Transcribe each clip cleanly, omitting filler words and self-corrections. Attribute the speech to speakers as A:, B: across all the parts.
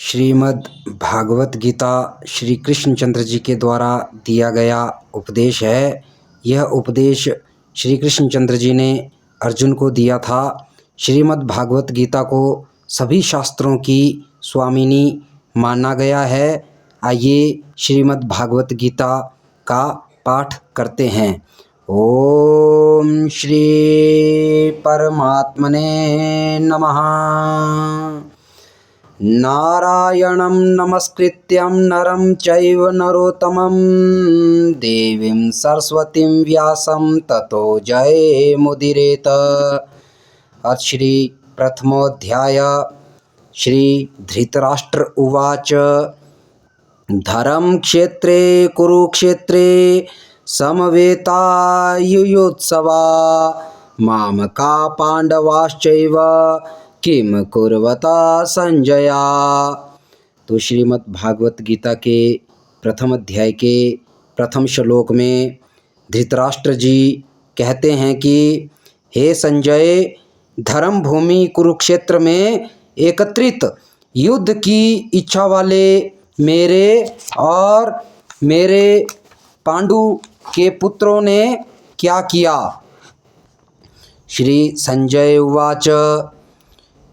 A: श्रीमद् भागवत गीता श्री कृष्णचंद्र जी के द्वारा दिया गया उपदेश है। यह उपदेश श्री कृष्णचंद्र जी ने अर्जुन को दिया था। श्रीमद् भागवत गीता को सभी शास्त्रों की स्वामिनी माना गया है। आइए श्रीमद् भागवत गीता का पाठ करते हैं। ओम श्री परमात्मने नमः। नारायणं नमस्कृत्यं नरं चैव नरोत्तमं देवीं सरस्वतीं व्यासं ततो जयमुदीरयेत्। अथ श्री प्रथमोऽध्याय। श्री धृतराष्ट्र उवाच। धर्म क्षेत्रे कुरुक्षेत्रे समवेतायुयुत्सवा मामका पांडवाश्चैव किम कुर्वता संजया। तो श्रीमद् भागवत गीता के प्रथम अध्याय के प्रथम श्लोक में धृतराष्ट्र जी कहते हैं कि हे संजय, धर्म भूमि कुरुक्षेत्र में एकत्रित युद्ध की इच्छा वाले मेरे और मेरे पांडु के पुत्रों ने क्या किया। श्री संजय उवाच।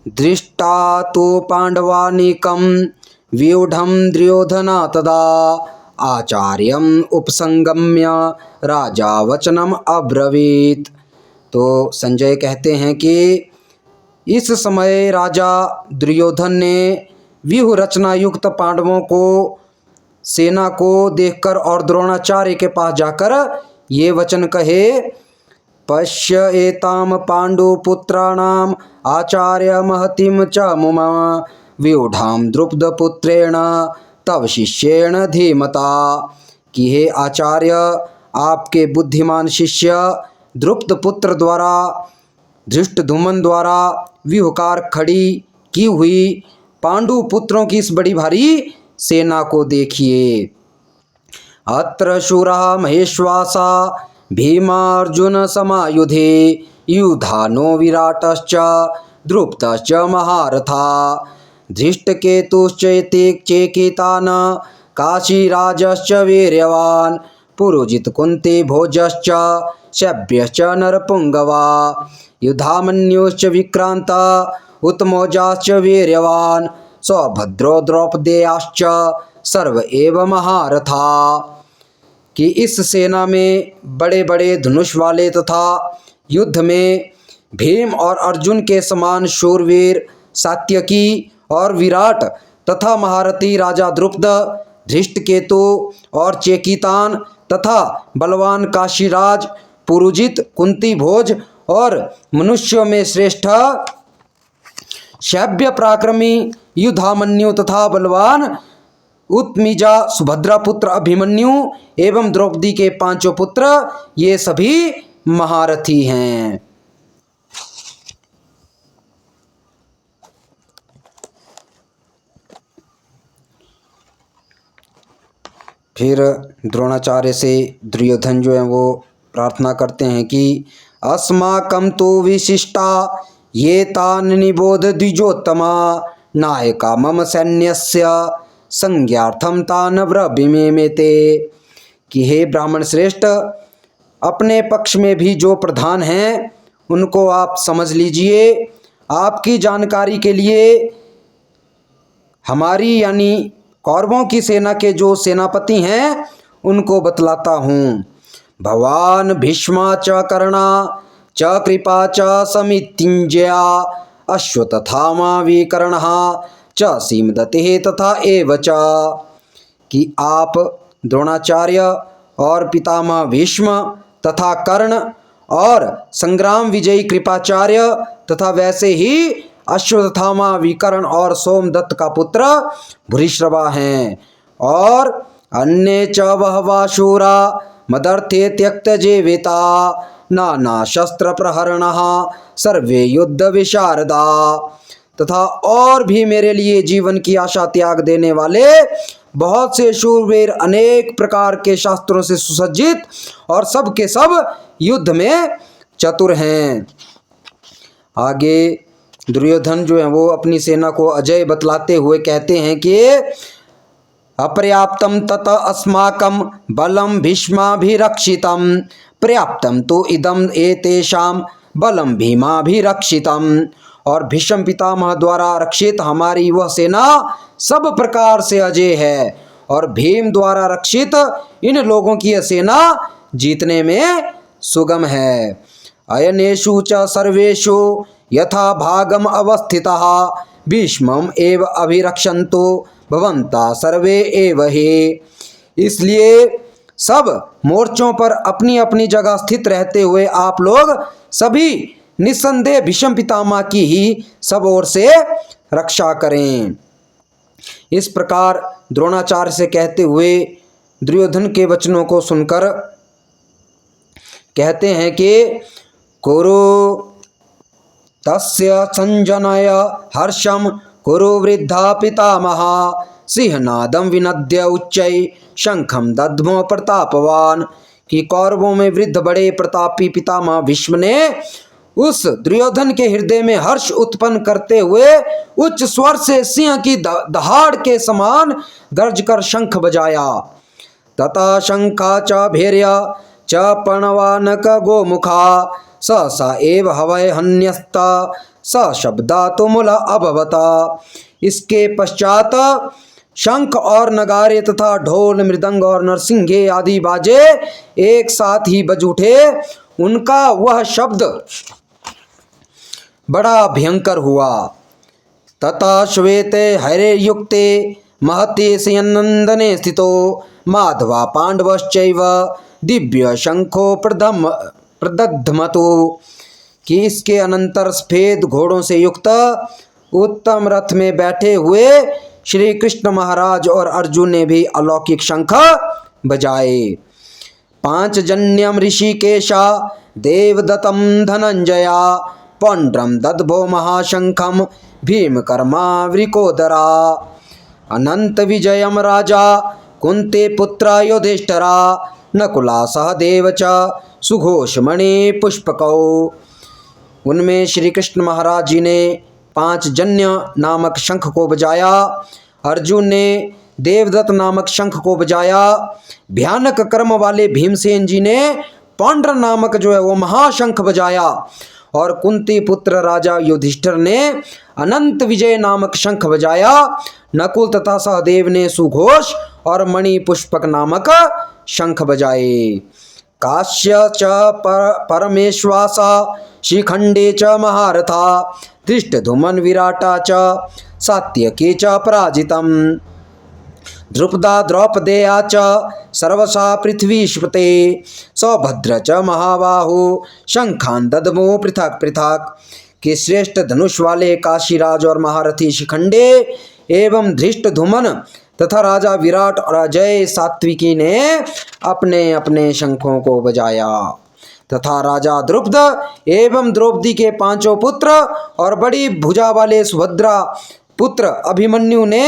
A: दृष्टा तो पांडवानीकं व्यूढ़ं दुर्योधना तदा आचार्यम उपसंगम्य राजा वचनम अब्रवीत। तो संजय कहते हैं कि इस समय राजा दुर्योधन ने व्यूह रचना युक्त पांडवों को सेना को देखकर और द्रोणाचार्य के पास जाकर ये वचन कहे। पश्य एताम पांडुपुत्राणाम आचार्य महतिम च मुमा व्यूढ़ाम द्रुपदपुत्रेण तव शिष्येण धीमता। कि हे आचार्य, आपके बुद्धिमान शिष्य द्रुपदपुत्र द्वारा धृष्टद्युम्न द्वारा व्यूहकार खड़ी की हुई पांडु पुत्रों की इस बड़ी भारी सेना को देखिए। अत्र शूरा महेश्वासा भीमार्जुन समायुधे युधानो विराटश्च द्रुपदश्च महारथा धृष्टकेतुश्चेकितान काशीराजश्च वीर्यवान् पुरोजित कुन्ती भोजश्च शव्यश्च नरपुंगवा युधामन्युश्च विक्रांत उत्तमोजाश्च वीर्यवान् सौभद्रो द्रौपदेयाश्च सर्व एव महारथा। कि इस सेना में बड़े बड़े धनुष वाले तथा युद्ध में भीम और अर्जुन के समान शूरवीर सात्यकी और विराट तथा महारथी राजा द्रुपद, धृष्टकेतु और चेकितान तथा बलवान काशीराज, पुरुजित, कुंती भोज और मनुष्यों में श्रेष्ठ शव्य पराक्रमी युधामन्यु तथा बलवान उत्मीजा सुभद्रा पुत्र अभिमन्यु एवं द्रौपदी के पांचों पुत्र, ये सभी महारथी हैं। फिर द्रोणाचार्य से दुर्योधन जो है वो प्रार्थना करते हैं कि अस्माकं तु विशिष्टा ये तान् निबोध द्विजोत्तमा नायका मम सैन्यस्य संज्ञार्थम तान् ब्रवीमे ते। कि हे ब्राह्मण श्रेष्ठ, अपने पक्ष में भी जो प्रधान हैं उनको आप समझ लीजिए। आपकी जानकारी के लिए हमारी यानी कौरवों की सेना के जो सेनापति हैं उनको बतलाता हूँ। भवान भीष्मा च कर्णा च कृपा च समितिंजया अश्वत्थामा विकर्णः च सीमदतिः तथा एव च। कि आप द्रोणाचार्य और पितामह भीष्म तथा कर्ण और संग्राम विजयी कृपाचार्य तथा वैसे ही अश्वत्थामा विकर्ण और सोमदत्त का पुत्र भूरिश्रवा हैं। और अन्य च बहवा शूरा मदर्थे त्यक्त जीविता नाना शस्त्र प्रहरणः सर्वे युद्ध विशारदा। तथा और भी मेरे लिए जीवन की आशा त्याग देने वाले बहुत से शूरवीर अनेक प्रकार के शास्त्रों से सुसज्जित और सब के सब युद्ध में चतुर हैं। आगे दुर्योधन जो है वो अपनी सेना को अजय बतलाते हुए कहते हैं कि अपर्याप्तम तत अस्माकं बलम भीष्माभिरक्षितम पर्याप्तम तो इदम एतेषां बलम भीमाभिरक्षितम। और भीष्म पितामह द्वारा रक्षित हमारी वह सेना सब प्रकार से अजय है और भीम द्वारा रक्षित इन लोगों की यह सेना जीतने में सुगम है। अयनेषु च सर्वेषु यथा भागम अवस्थितः भीष्मम एव अभिरक्षन्तु भवन्ता सर्वे एव हि। इसलिए सब मोर्चों पर अपनी अपनी जगह स्थित रहते हुए आप लोग सभी निस्संदेह भीष्म पितामह की ही सब ओर से रक्षा करें। इस प्रकार द्रोणाचार्य से कहते हुए दुर्योधन के वचनों को सुनकर कहते हैं कि कुरु तस्य संजनय हर्षम कुरु वृद्धा पितामह सिंहनादम विनद्य उच्चै शंखम दद्मो प्रतापवान। कि कौरवों में वृद्ध बड़े प्रतापी पितामह भीष्म ने उस दुर्योधन के हृदय में हर्ष उत्पन्न करते हुए उच्च स्वर से सिंह की दहाड़ के समान गर्ज कर शंख बजाया। तथा शंखा च भैर्य च प्रणवानक गोमुखा स एव हवय हन्यस्ता स शब्दा तुमुल अभवता। इसके पश्चात शंख और नगारे तथा ढोल मृदंग और नरसिंगे आदि बाजे एक साथ ही बज उठे। उनका वह शब्द बड़ा भयंकर हुआ। तथा श्वेते हरे युक्ते महते शयनंदने स्थितो माधवा पांडवश्चैव दिव्य शंखो प्रदध्मतु। कि इसके अनंतर सफेद घोड़ों से युक्त उत्तम रथ में बैठे हुए श्री कृष्ण महाराज और अर्जुन ने भी अलौकिक शंख बजाए। पांचजन्यम ऋषिकेशा देवदत्तम धनंजया पौंड्रम दद्भो महाशंखम भीमकर्मा वृकोदरा। अनंत विजयम राजा कुंते पुत्र युधिष्ठिरा नकुला सहदेव च सुघोषमणि पुष्पकौ। उनमें श्री कृष्ण महाराज जी ने पांचजन्य नामक शंख को बजाया, अर्जुन ने देवदत्त नामक शंख को बजाया, भयानक कर्म वाले भीमसेन जी ने पौंड्र नामक जो है वो महाशंख बजाया और कुंती पुत्र राजा युधिष्ठिर ने अनंत विजय नामक शंख बजाया। नकुल तथा सहदेव ने सुघोष और मणि पुष्पक नामक शंख बजाए। काश्य च परमेश्वासा शिखंडे च महारथा धृष्टधुमन विराटा च सात्यकी च पराजितम। द्रुपदा द्रौपदेया च सर्वसा पृथ्वीष्पते सौभद्र च महाबाहु शंखान ददमो पृथक पृथक। कि श्रेष्ठ धनुष वाले काशीराज और महारथी शिखंडे एवं धृष्टधुमन तथा राजा विराट और अजय सात्विकी ने अपने अपने शंखों को बजाया तथा राजा द्रुपद एवं द्रौपदी के पांचों पुत्र और बड़ी भुजा वाले सुभद्रा पुत्र अभिमन्यु ने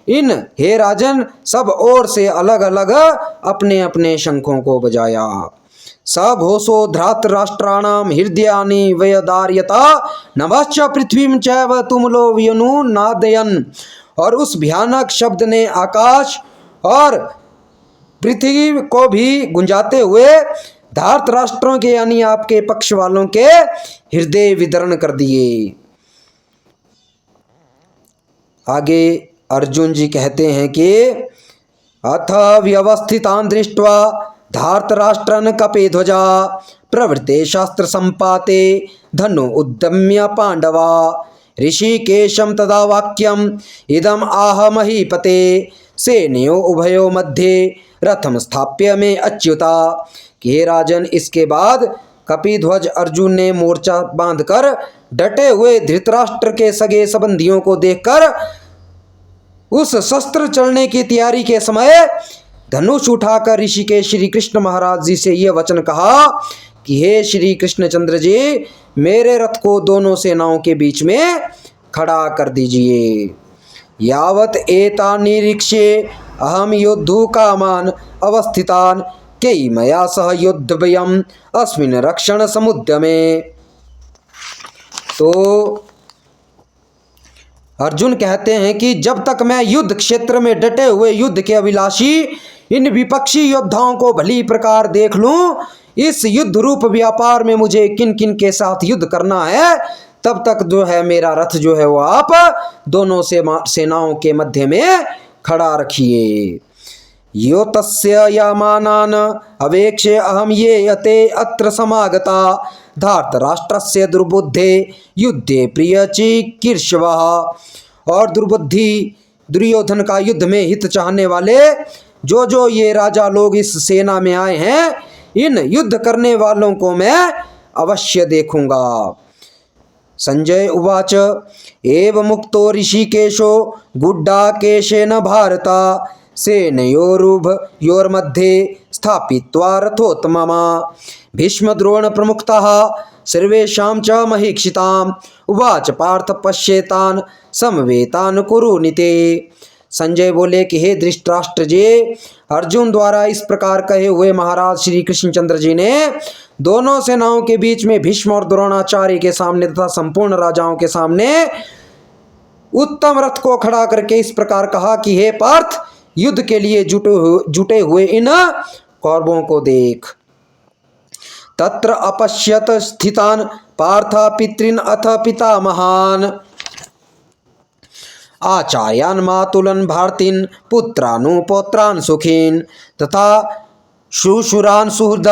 A: इन हे राजन सब ओर से अलग अलग अपने अपने शंखों को बजाया। स घोषो धृतराष्ट्राणाम हृदयानि वयदार्यता नभश्च पृथ्वीं चैव तुमुलो व्यनुनादयन्। और उस भयानक शब्द ने आकाश और पृथ्वी को भी गुंजाते हुए धृतराष्ट्रों के यानी आपके पक्ष वालों के हृदय विदरण कर दिए। आगे अर्जुन जी कहते हैं कि अथ व्यवस्थितान् दृष्ट्वा धृतराष्ट्रन् कपिध्वजा प्रवृत्ते शस्त्र संपाते धनु उद्यम्य पांडवा ऋषिकेशं तदा वाक्यम इदम आह महीपते सेनयो उभयो मध्ये रथम स्थाप्य में अच्युता। कि हे राजन, इसके बाद कपिध्वज अर्जुन ने मोर्चा बांधकर डटे हुए धृतराष्ट्र के सगे संबंधियों को देखकर उस शस्त्र चलने की तैयारी के समय धनुष उठाकर ऋषिकेश श्री कृष्ण महाराज जी से यह वचन कहा कि हे श्री कृष्णचंद्र जी, मेरे रथ को दोनों सेनाओं के बीच में खड़ा कर दीजिए। यावत एता निरीक्ष्ये अहम युद्धु कामान अवस्थितान कई मया सह युद्धभयम् अस्मिन् रक्षण समुद्यमे। तो अर्जुन कहते हैं कि जब तक मैं युद्ध क्षेत्र में डटे हुए युद्ध के अभिलाषी इन विपक्षी योद्धाओं को भली प्रकार देख लूं, इस युद्ध रूप व्यापार में मुझे किन किन के साथ युद्ध करना है, तब तक जो है मेरा रथ जो है वो आप दोनों से सेनाओं के मध्य में खड़ा रखिए। यो तस्य यामानान अवेक्षे अहम ये यते अत्र समागता धार्तराष्ट्रस्य दुर्बुद्धे युद्धे प्रिय चिकीर्षवः। और दुर्बुद्धि दुर्योधन का युद्ध में हित चाहने वाले जो ये राजा लोग इस सेना में आए हैं, इन युद्ध करने वालों को मैं अवश्य देखूंगा। संजय उवाच एव मुक्तो ऋषिकेशो गुड्डाकेशेन भारता सेनयोरुभयोर्मध्ये स्थापित्वा रथोत्तमम् भीष्मद्रोण प्रमुखतः सर्वेषां च महीक्षिताम् उवाच पार्थ पश्येतान् समवेतान् कुरुनिते। संजय बोले कि हे धृतराष्ट्र जी, अर्जुन द्वारा इस प्रकार कहे हुए महाराज श्री कृष्णचंद्र जी ने दोनों सेनाओं के बीच में भीष्म और द्रोणाचार्य के सामने तथा संपूर्ण राजाओं के सामने उत्तम रथ को खड़ा करके इस प्रकार कहा कि हे पार्थ, युद्ध के लिए जुटे हुए इन कौरवों को देख। तत्र अपश्यत स्थितान पार्थ पितृन अथ पितामहान आचार्यान मातुलन भारतीन पुत्रानु पौत्रान सुखीन तथा शुशुरान सुहृद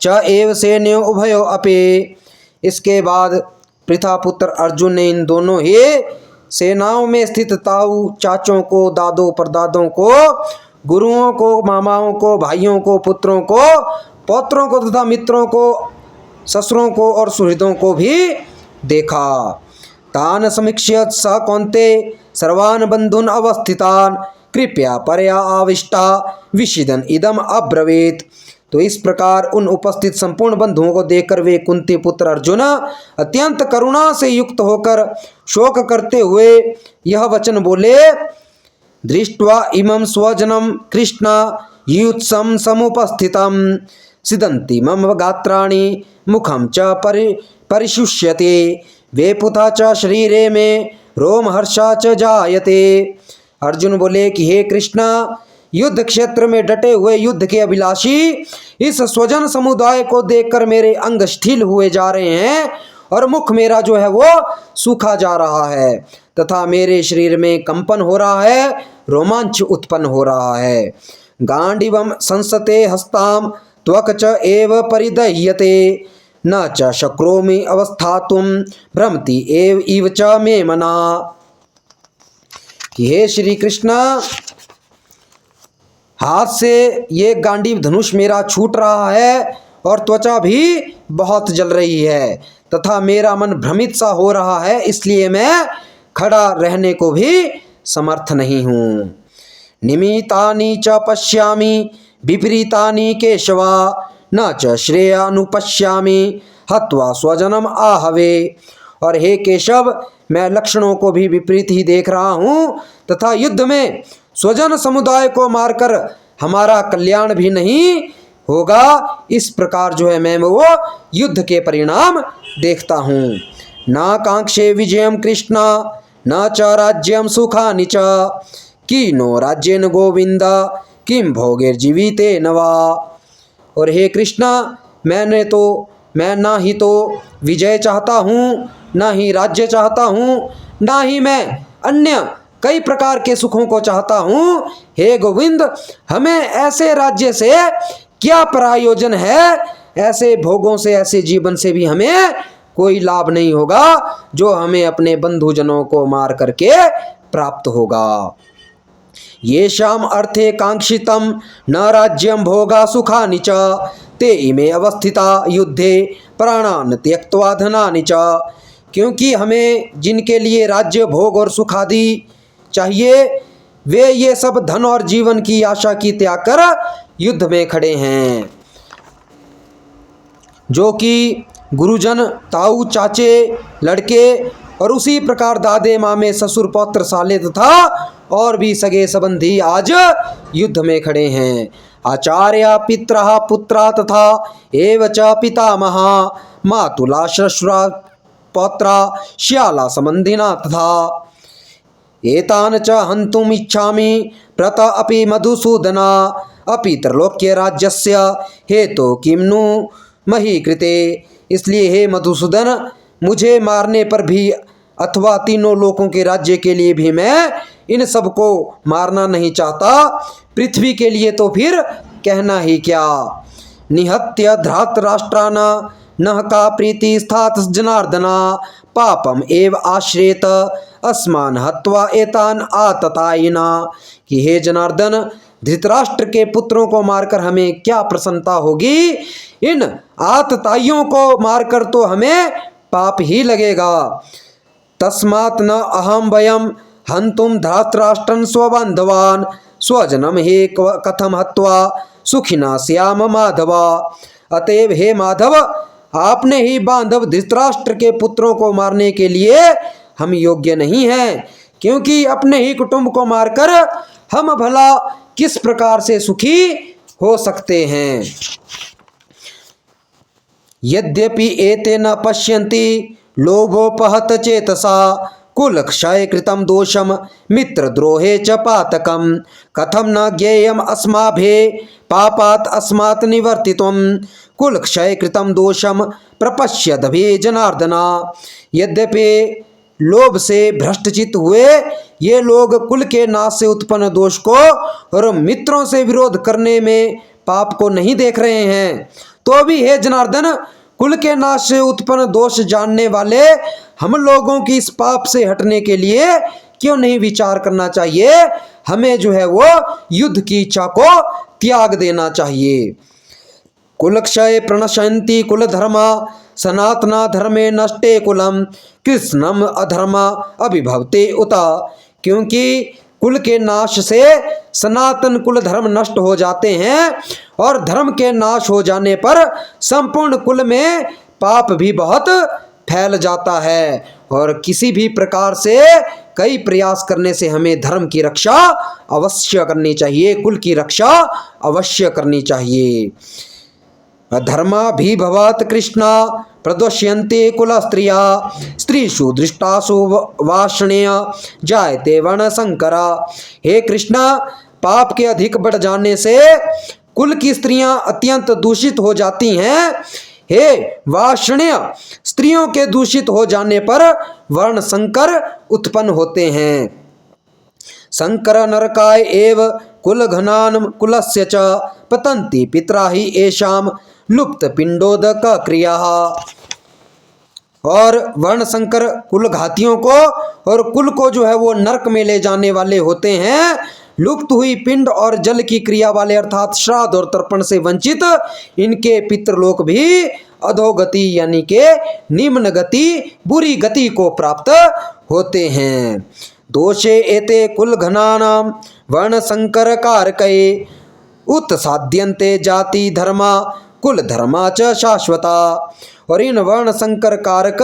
A: च एव सेन्यो उभयो अपे। इसके बाद पृथापुत्र अर्जुन ने इन दोनों ही सेनाओं में स्थित ताऊ चाचों को, दादों परदादों को, गुरुओं को, मामाओं को, भाइयों को, पुत्रों को, पौत्रों को तथा मित्रों को, ससुरों को और सुहृदों को भी देखा। तान समीक्ष्य स कौन्ते सर्वान् बंधुन अवस्थितान कृपया परया आविष्टा विषिदन इदम अब्रवीत। तो इस प्रकार उन उपस्थित संपूर्ण बंधुओं को देखकर वे कुंती पुत्र अर्जुन अत्यंत करुणा से युक्त होकर शोक करते हुए यह वचन बोले। दृष्ट्वा इमं स्वजनम कृष्ण युत्सम समुपस्थितम सिदंति मम गात्राणि मुखम च परिशुष्यते वेपुथा च शरीरे में रोमहर्षा च जायते। अर्जुन बोले कि हे कृष्ण, युद्ध क्षेत्र में डटे हुए युद्ध के अभिलाषी इस स्वजन समुदाय को देखकर मेरे अंग शिथिल हुए जा रहे हैं और मुख मेरा जो है वो सूखा जा रहा है तथा मेरे शरीर में कंपन हो रहा है, रोमांच उत्पन्न हो रहा है। गांडीवम संसते हस्ताम त्वक च एव परिदह्यते न च शक्रोमि अवस्थातुम भ्रमति एव इव च मे मना। कि हे श्री कृष्ण, हाथ से ये गांडीव धनुष मेरा छूट रहा है और त्वचा भी बहुत जल रही है तथा मेरा मन भ्रमित सा हो रहा है, इसलिए मैं खड़ा रहने को भी समर्थ नहीं हूँ। निमितानि च पश्यामि विपरीतानि केशवा न च श्रेयानुपश्यामि हत्वा स्वजनम आहवे। और हे केशव, मैं लक्षणों को भी विपरीत ही देख रहा हूँ तथा युद्ध में स्वजन समुदाय को मारकर हमारा कल्याण भी नहीं होगा। इस प्रकार जो है मैं वो युद्ध के परिणाम देखता हूँ। न कांक्षे विजयम कृष्ण न च राज्यम सुखानि च कीनो राज्येन गोविंद किम भोगैर्जीविते नवा। और हे कृष्ण, मैं ना ही तो विजय चाहता हूँ, ना ही राज्य चाहता हूँ, ना ही मैं अन्य कई प्रकार के सुखों को चाहता हूँ। हे गोविंद, हमें ऐसे राज्य से क्या प्रयोजन है, ऐसे भोगों से, ऐसे जीवन से भी हमें कोई लाभ नहीं होगा जो हमें अपने बंधुजनों को मार करके प्राप्त होगा। येषाम् अर्थे कांक्षितम न राज्यम भोगा सुखानि च ते इमे अवस्थिता युद्धे प्राणान त्यक्त्वा धनानि च। क्योंकि हमें जिनके लिए राज्य, भोग और सुख आदि चाहिए, वे ये सब धन और जीवन की आशा की त्याग कर युद्ध में खड़े हैं। जो कि गुरुजन, ताऊ, चाचे, लड़के और उसी प्रकार दादे, मामे, ससुर, पौत्र, साले तथा और भी सगे संबंधी आज युद्ध में खड़े हैं। आचार्य पितरः पुत्रा तथा एव च पितामहा मातुला श्वशुरा पौत्रा श्याला संबंधिना तथा। एतान च हन्तुम इच्छामि प्रत अपि मधुसूदना अपि त्रैलोक्य राज्यस्य हेतु किम नु मही कृते। इसलिए हे मधुसूदन, मुझे मारने पर भी अथवा तीनों लोकों के राज्य के लिए भी मैं इन सबको मारना नहीं चाहता। पृथ्वी के लिए तो फिर कहना ही क्या। निहत्य धृतराष्ट्रान नः का प्रीति स्थात जनार्दना पापम एव आश्रेत अस्मान हत्वा एतान आततायिना। कि हे जनार्दन, धृतराष्ट्र के पुत्रों को मारकर हमें क्या प्रसन्नता होगी, इन आतताइयों को मारकर तो हमें पाप ही लगेगा। तस्मात् न अहम वयम हन्तुम धृतराष्ट्रं स्वबान्धवान् स्वजनम हे कथम हत्वा सुखिना श्याम माधवा। अतएव हे माधव, आपने ही बांधव धृतराष्ट्र के पुत्रों को मारने के लिए हम योग्य नहीं हैं, क्योंकि अपने ही कुटुंब को मारकर हम भला किस प्रकार से सुखी हो सकते हैं। यद्यपि एते न पश्यन्ति लोभोपहत चेतसा कुल क्षय कृतम दोषम मित्रद्रोहे च पातकम कथम न ज्ञेयम अस्माभिः पापात् अस्मात् निवर्तितुम कुल क्षय कृतम दोषम प्रपश्यद्भि जनार्दना। यद्यपि लोभ से भ्रष्टचित हुए ये लोग कुल के नाश से उत्पन्न दोष को और मित्रों से विरोध करने में पाप को नहीं देख रहे हैं, तो भी हे जनार्दन, कुल के नाश से उत्पन्न दोष जानने वाले हम लोगों की इस पाप से हटने के लिए क्यों नहीं विचार करना चाहिए। हमें जो है वो युद्ध की इच्छा को त्याग देना चाहिए। कुलक्षय प्रणशयन्ति कुल धर्मा सनातना धर्मे नष्टे कुलम कृष्णम अधर्मा अभिभवते उता। क्योंकि कुल के नाश से सनातन कुल धर्म नष्ट हो जाते हैं और धर्म के नाश हो जाने पर संपूर्ण कुल में पाप भी बहुत फैल जाता है। और किसी भी प्रकार से कई प्रयास करने से हमें धर्म की रक्षा अवश्य करनी चाहिए, कुल की रक्षा अवश्य करनी चाहिए। धर्माभिभवात् कृष्णा प्रदोष्यन्ते कुल स्त्रिया स्त्रीषु दृष्टासु वाषणेय जायते वर्ण संकरा। हे कृष्णा, पाप के अधिक बढ़ जाने से कुल की स्त्रियां अत्यंत दूषित हो जाती हैं। हे वाषणेय, स्त्रियों के दूषित हो जाने पर वर्ण संकर उत्पन्न होते हैं। संकर नरकाय एव कुल घनान कुलस्य च पतन्ति पितरा ही एषाम लुप्त पिंडोदक क्रिया। और वर्ण संकर कुल घातियों को और कुल को जो है वो नरक में ले जाने वाले होते हैं। लुप्त हुई पिंड और जल की क्रिया वाले अर्थात श्राद्ध और तर्पण से वंचित इनके पितृलोक भी अधोगति यानी के निम्न गति, बुरी गति को प्राप्त होते हैं। दोषे एते कुल घनानाम वर्ण संकर कारकये उत्साद्यन्ते जाति धर्मा कुल धर्मा च शाश्वता। और इन वर्ण संकर कारक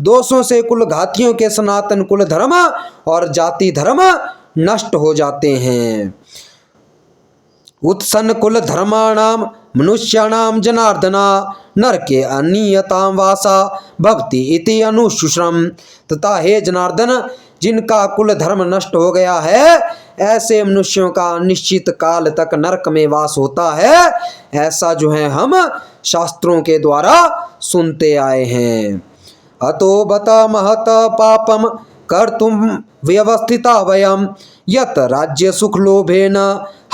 A: दोषों से कुल घातियों के सनातन कुल धर्म और जाति धर्म नष्ट हो जाते हैं। उत्सन्न कुल धर्माणाम मनुष्याणाम जनार्दना नरके अनियताम वासा भक्ति इति अनुशुश्रम। तथा हे जनार्दन, जिनका कुल धर्म नष्ट हो गया है ऐसे मनुष्यों का निश्चित काल तक नरक में वास होता है, ऐसा जो है हम शास्त्रों के द्वारा सुनते आए हैं। अतो बत महत पापम कर्तुम व्यवस्थिता वयम यत राज्य सुख लोभेन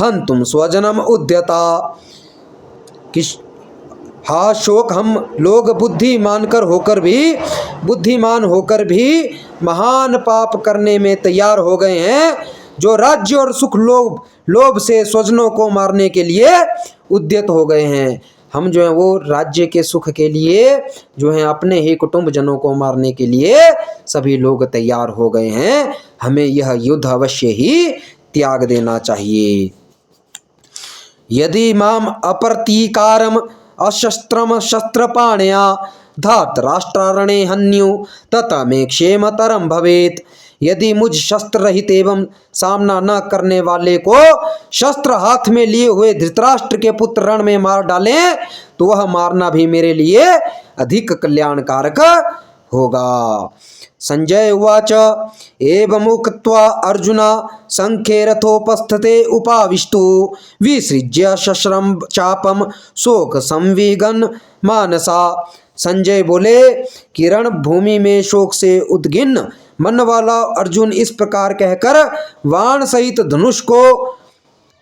A: हन्तुम स्वजनम उद्यता। हा शोक, हम लोग बुद्धिमान होकर भी महान पाप करने में तैयार हो गए हैं, जो राज्य और सुख लोभ से स्वजनों को मारने के लिए उद्यत हो गए हैं। हम जो है वो राज्य के सुख के लिए जो है अपने ही कुटुंब जनों को मारने के लिए सभी लोग तैयार हो गए हैं। हमें यह युद्ध अवश्य ही त्याग देना चाहिए। यदि माम अप्रतीकारम अशस्त्रम शस्त्रपाणया धार्तराष्ट्रारणे हन्यु तथा मे क्षेमतरम भवेत। यदि मुझ शस्त्र रहित एवं सामना न करने वाले को शस्त्र हाथ में लिए हुए धृतराष्ट्र के पुत्र रण में मार डालें तो वह मारना भी मेरे लिए अधिक कल्याणकारक होगा। संजय उवाच एवमुक्त्वा अर्जुन संख्ये रथोपस्थिते उपाविष्टु विसृज्य शस्त्रं चापम शोक संविघन मानसा। संजय बोले कि रणभूमि में शोक से उद्गिन्न मन वाला अर्जुन इस प्रकार कहकर वाण सहित धनुष को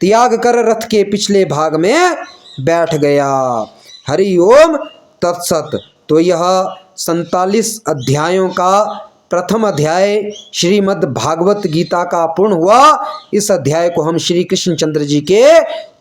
A: त्याग कर रथ के पिछले भाग में बैठ गया। हरि ओम तत्सत। तो यह 47 अध्यायों का प्रथम अध्याय श्रीमद् भागवत गीता का पूर्ण हुआ। इस अध्याय को हम श्री कृष्णचंद्र जी के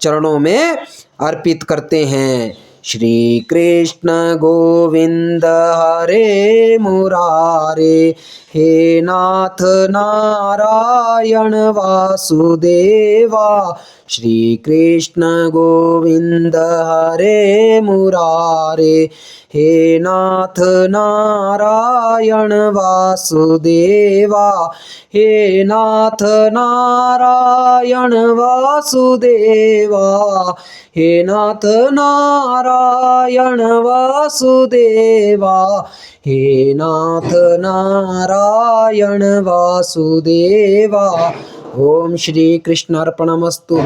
A: चरणों में अर्पित करते हैं। श्री कृष्ण गोविंद हरे मुरारे, हे नाथ नारायण वासुदेवा। श्री कृष्ण गोविंद हरे मुरारे, हे नाथ नारायण वासुदेवा। हे नाथ नारायण वासुदेवा। हे नाथ नारायण वासुदेवा। हे नाथ नारायण वासुदेवा। ओम श्री कृष्णार्पणमस्तु।